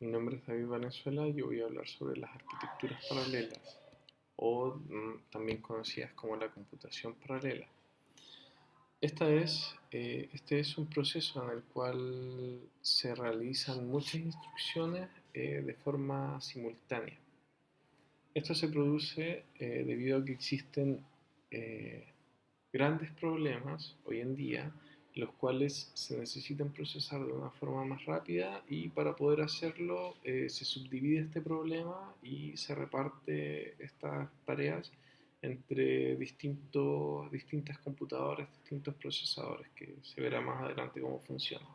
Mi nombre es David Valenzuela y yo voy a hablar sobre las arquitecturas paralelas o también conocidas como la computación paralela. Este es un proceso en el cual se realizan muchas instrucciones de forma simultánea. Esto se produce debido a que existen eh, grandes problemas hoy en día, los cuales se necesitan procesar de una forma más rápida y para poder hacerlo se subdivide este problema y se reparte estas tareas entre distintas computadoras, distintos procesadores, que se verá más adelante cómo funciona.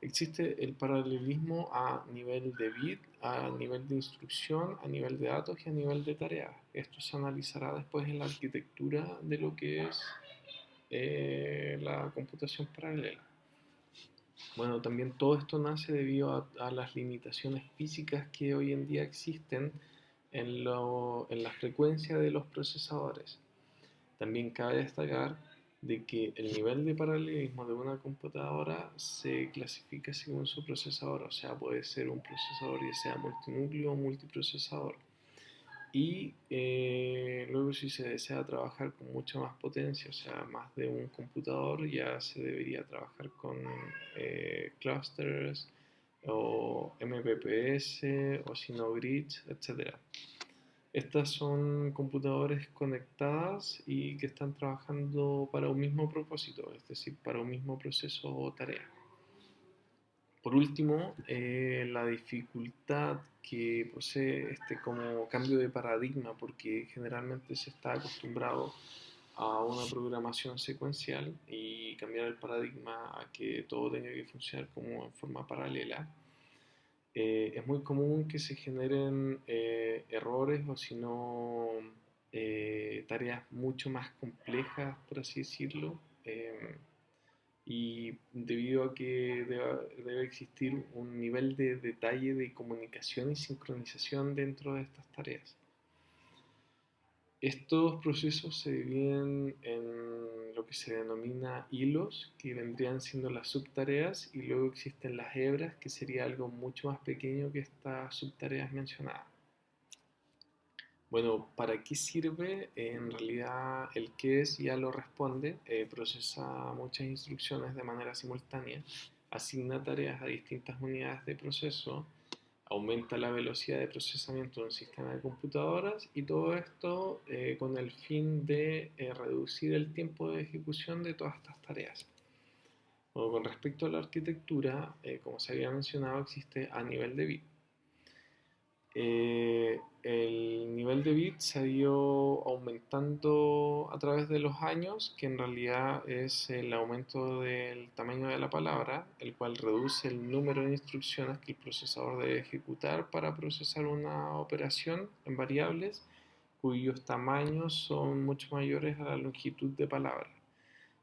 Existe el paralelismo a nivel de bit, a nivel de instrucción, a nivel de datos y a nivel de tareas. Esto se analizará después en la arquitectura de lo que es la computación paralela. Bueno, también todo esto nace debido a las limitaciones físicas que hoy en día existen en la frecuencia de los procesadores. También cabe destacar de que el nivel de paralelismo de una computadora se clasifica según su procesador, o sea, puede ser un procesador ya sea multinúcleo o multiprocesador. Y luego si se desea trabajar con mucha más potencia, o sea, más de un computador, ya se debería trabajar con clusters o MPPS o si no grids, etc. Estas son computadores conectadas y que están trabajando para un mismo propósito, es decir, para un mismo proceso o tarea. Por último, la dificultad que posee este como cambio de paradigma, porque generalmente se está acostumbrado a una programación secuencial y cambiar el paradigma a que todo tenga que funcionar como en forma paralela. Es muy común que se generen errores o si no tareas mucho más complejas, por así decirlo, y debido a que debe existir un nivel de detalle de comunicación y sincronización dentro de estas tareas. Estos procesos se dividen en lo que se denomina hilos, que vendrían siendo las subtareas, y luego existen las hebras, que sería algo mucho más pequeño que estas subtareas mencionadas. Bueno, ¿para qué sirve? En realidad el que es ya lo responde, procesa muchas instrucciones de manera simultánea, asigna tareas a distintas unidades de proceso, aumenta la velocidad de procesamiento de un sistema de computadoras y todo esto con el fin de reducir el tiempo de ejecución de todas estas tareas. Bueno, con respecto a la arquitectura, como se había mencionado, existe a nivel de bit. El nivel de bit se ha ido aumentando a través de los años, que en realidad es el aumento del tamaño de la palabra, el cual reduce el número de instrucciones que el procesador debe ejecutar para procesar una operación en variables cuyos tamaños son mucho mayores a la longitud de palabra.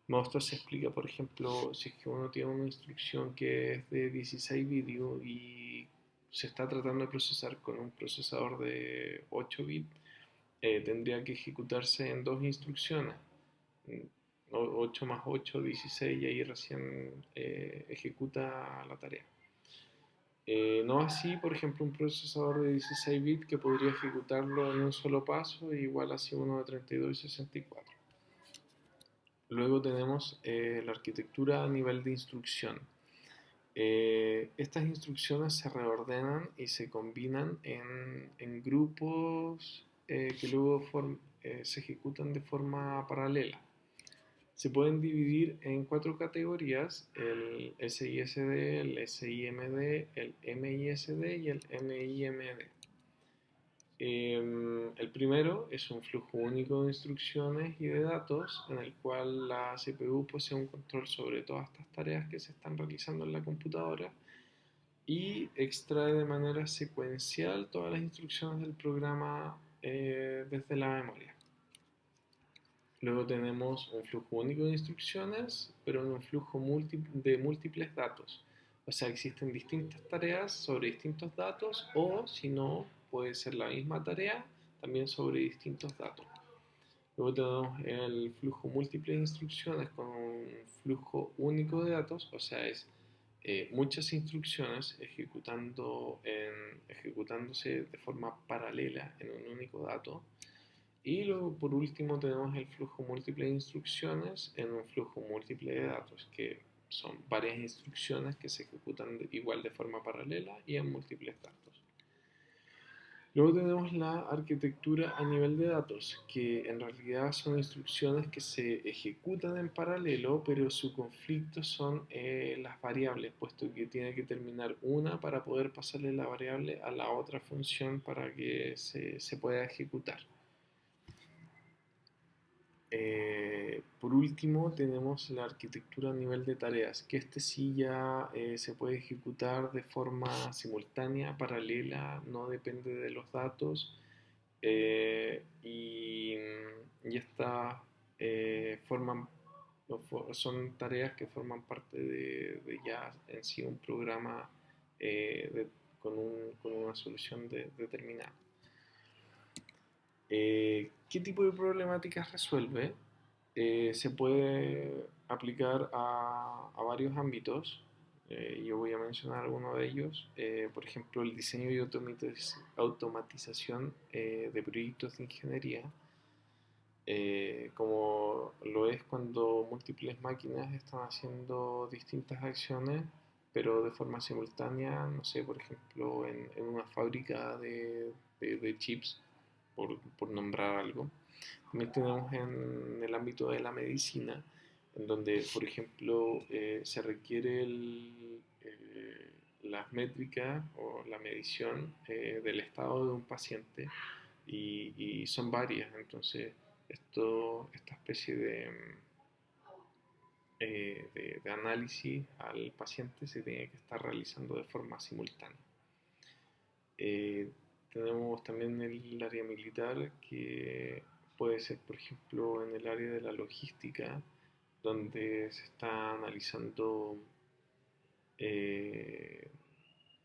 Esto se explica, por ejemplo, si es que uno tiene una instrucción que es de 16 bits y se está tratando de procesar con un procesador de 8 bits, tendría que ejecutarse en dos instrucciones, 8 más 8, 16, y ahí recién ejecuta la tarea. No así, por ejemplo, un procesador de 16 bits que podría ejecutarlo en un solo paso, igual así uno de 32 y 64. Luego tenemos la arquitectura a nivel de instrucción. Estas instrucciones se reordenan y se combinan en grupos que luego se ejecutan de forma paralela. Se pueden dividir en cuatro categorías: el SISD, el SIMD, el MISD y el MIMD. El primero es un flujo único de instrucciones y de datos en el cual la CPU posee un control sobre todas estas tareas que se están realizando en la computadora y extrae de manera secuencial todas las instrucciones del programa desde la memoria. Luego tenemos un flujo único de instrucciones, pero en un flujo de múltiples datos. O sea, existen distintas tareas sobre distintos datos o, si no, puede ser la misma tarea también sobre distintos datos. Luego tenemos el flujo múltiple de instrucciones con un flujo único de datos, o sea, es muchas instrucciones ejecutándose de forma paralela en un único dato. Y luego, por último, tenemos el flujo múltiple de instrucciones en un flujo múltiple de datos, que son varias instrucciones que se ejecutan igual de forma paralela y en múltiples datos. Luego tenemos la arquitectura a nivel de datos, que en realidad son instrucciones que se ejecutan en paralelo, pero su conflicto son las variables, puesto que tiene que terminar una para poder pasarle la variable a la otra función para que se pueda ejecutar. Por último, tenemos la arquitectura a nivel de tareas, que este sí ya se puede ejecutar de forma simultánea, paralela, no depende de los datos, y estas forman, son tareas que forman parte de ya en sí un programa con una solución determinada. ¿Qué tipo de problemáticas resuelve? Se puede aplicar a varios ámbitos. Yo voy a mencionar algunos de ellos. Por ejemplo, el diseño y automatización de proyectos de ingeniería, como lo es cuando múltiples máquinas están haciendo distintas acciones, pero de forma simultánea, no sé, por ejemplo, en una fábrica de chips, por nombrar algo. También tenemos en el ámbito de la medicina, en donde, por ejemplo, se requiere las métricas o la medición del estado de un paciente y son varias. Entonces, esta especie de análisis al paciente se tiene que estar realizando de forma simultánea. Eh, Tenemos también el área militar, que puede ser, por ejemplo, en el área de la logística, donde se está analizando, eh,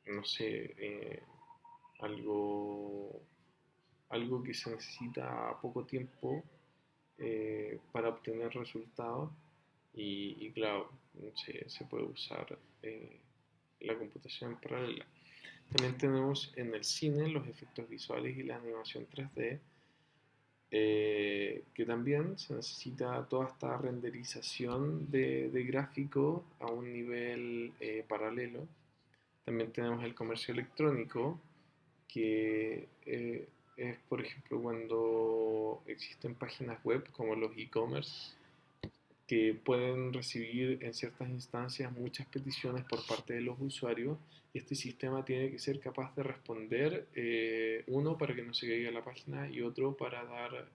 no sé, algo, algo que se necesita a poco tiempo para obtener resultados y claro, se puede usar la computación en paralela. También tenemos en el cine los efectos visuales y la animación 3D, que también se necesita toda esta renderización de gráfico a un nivel paralelo. También tenemos el comercio electrónico, que es, por ejemplo, cuando existen páginas web como los e-commerce, que pueden recibir en ciertas instancias muchas peticiones por parte de los usuarios, y este sistema tiene que ser capaz de responder, uno, para que no se caiga la página, y otro para dar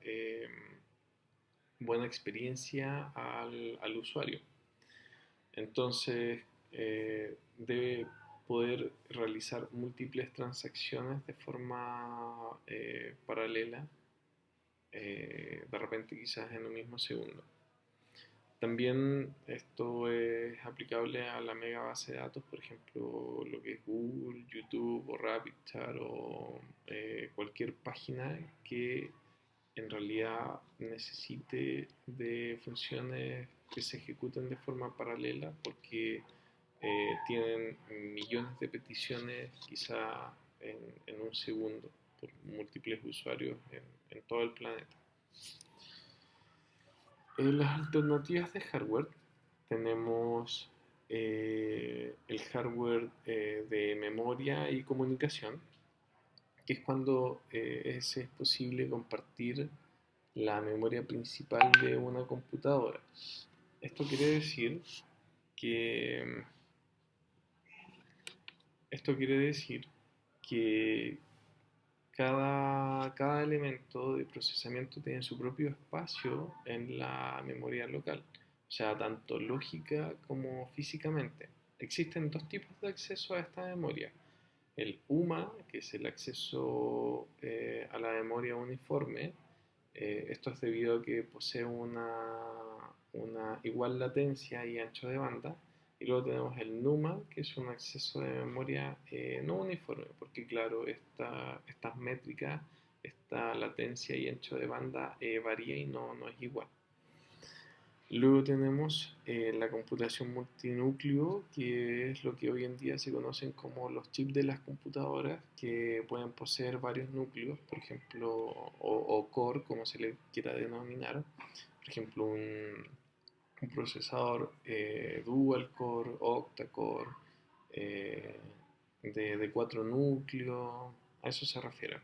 buena experiencia al usuario. Entonces, debe poder realizar múltiples transacciones de forma paralela, de repente quizás en un mismo segundo. También esto es aplicable a la mega base de datos, por ejemplo, lo que es Google, YouTube o RapidChat o cualquier página que en realidad necesite de funciones que se ejecuten de forma paralela, porque tienen millones de peticiones quizá en un segundo por múltiples usuarios en todo el planeta. En las alternativas de hardware tenemos el hardware de memoria y comunicación, que es cuando es posible compartir la memoria principal de una computadora. Esto quiere decir que esto quiere decir que cada elemento de procesamiento tiene su propio espacio en la memoria local, o sea, tanto lógica como físicamente. Existen dos tipos de acceso a esta memoria. El UMA, que es el acceso a la memoria uniforme. Esto es debido a que posee una igual latencia y ancho de banda. Y luego tenemos el NUMA, que es un acceso de memoria no uniforme, porque claro, estas métricas, esta latencia y ancho de banda varía y no es igual. Luego tenemos la computación multinúcleo, que es lo que hoy en día se conocen como los chips de las computadoras, que pueden poseer varios núcleos, por ejemplo, o core, como se le quiera denominar. Por ejemplo, un procesador dual core, octa-core, eh, de 4 núcleos, a eso se refiere.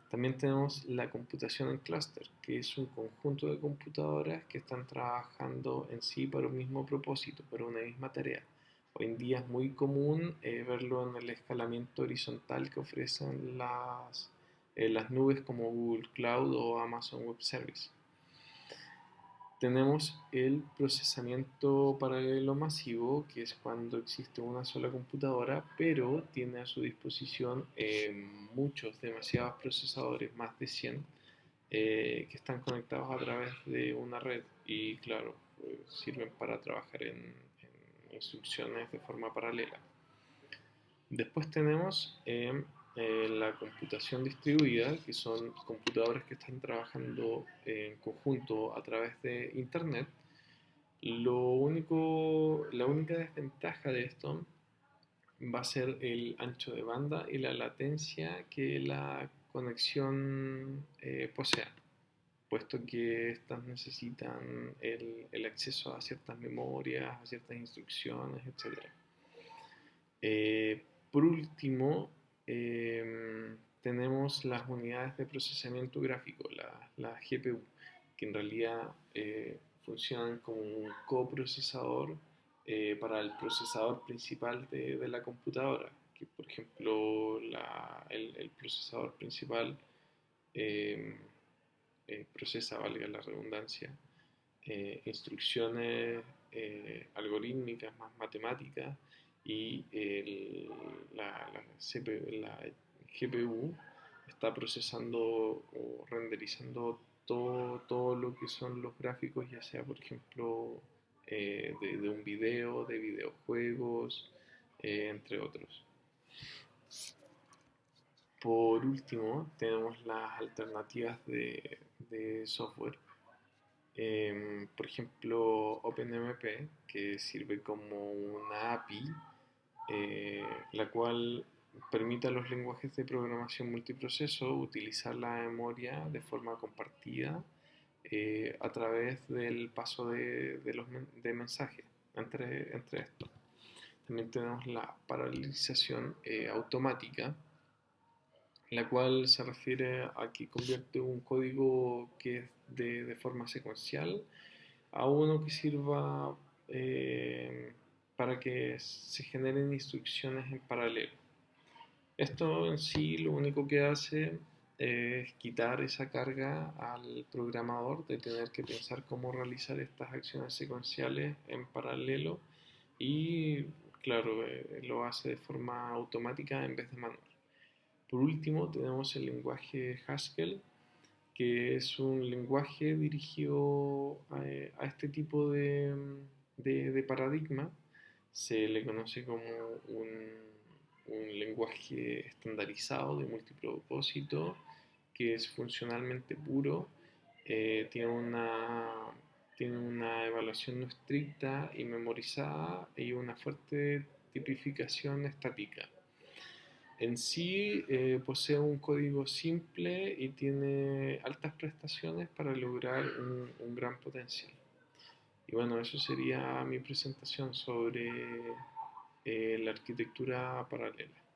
También tenemos la computación en clúster, que es un conjunto de computadoras que están trabajando en sí para un mismo propósito, para una misma tarea. Hoy en día es muy común verlo en el escalamiento horizontal que ofrecen las nubes como Google Cloud o Amazon Web Service. Tenemos el procesamiento paralelo masivo, que es cuando existe una sola computadora, pero tiene a su disposición muchos, demasiados procesadores, más de 100, que están conectados a través de una red y, claro, sirven para trabajar en instrucciones de forma paralela. Después tenemos la computación distribuida, que son computadores que están trabajando en conjunto a través de Internet. La única desventaja de esto va a ser el ancho de banda y la latencia que la conexión posea, puesto que estas necesitan el acceso a ciertas memorias, a ciertas instrucciones, etc. Por último, tenemos las unidades de procesamiento gráfico, la GPU, que en realidad funcionan como un coprocesador para el procesador principal de la computadora, que por ejemplo el procesador principal eh, procesa, valga la redundancia, instrucciones algorítmicas más matemáticas y la GPU está procesando o renderizando todo lo que son los gráficos, ya sea por ejemplo de un video, de videojuegos, entre otros. Por último, tenemos las alternativas de software. Por ejemplo, OpenMP, que sirve como una API, la cual permite a los lenguajes de programación multiproceso utilizar la memoria de forma compartida a través del paso de mensajes entre estos. También tenemos la paralelización automática, la cual se refiere a que convierte un código que es de forma secuencial a uno que sirva para que se generen instrucciones en paralelo. Esto en sí lo único que hace es quitar esa carga al programador de tener que pensar cómo realizar estas acciones secuenciales en paralelo y, claro, lo hace de forma automática en vez de manual. Por último, tenemos el lenguaje Haskell, que es un lenguaje dirigido a este tipo de paradigma. Se le conoce como un lenguaje estandarizado de multipropósito que es funcionalmente puro, tiene una evaluación no estricta y memorizada y una fuerte tipificación estática. En sí posee un código simple y tiene altas prestaciones para lograr un gran potencial. Y bueno, eso sería mi presentación sobre la arquitectura paralela.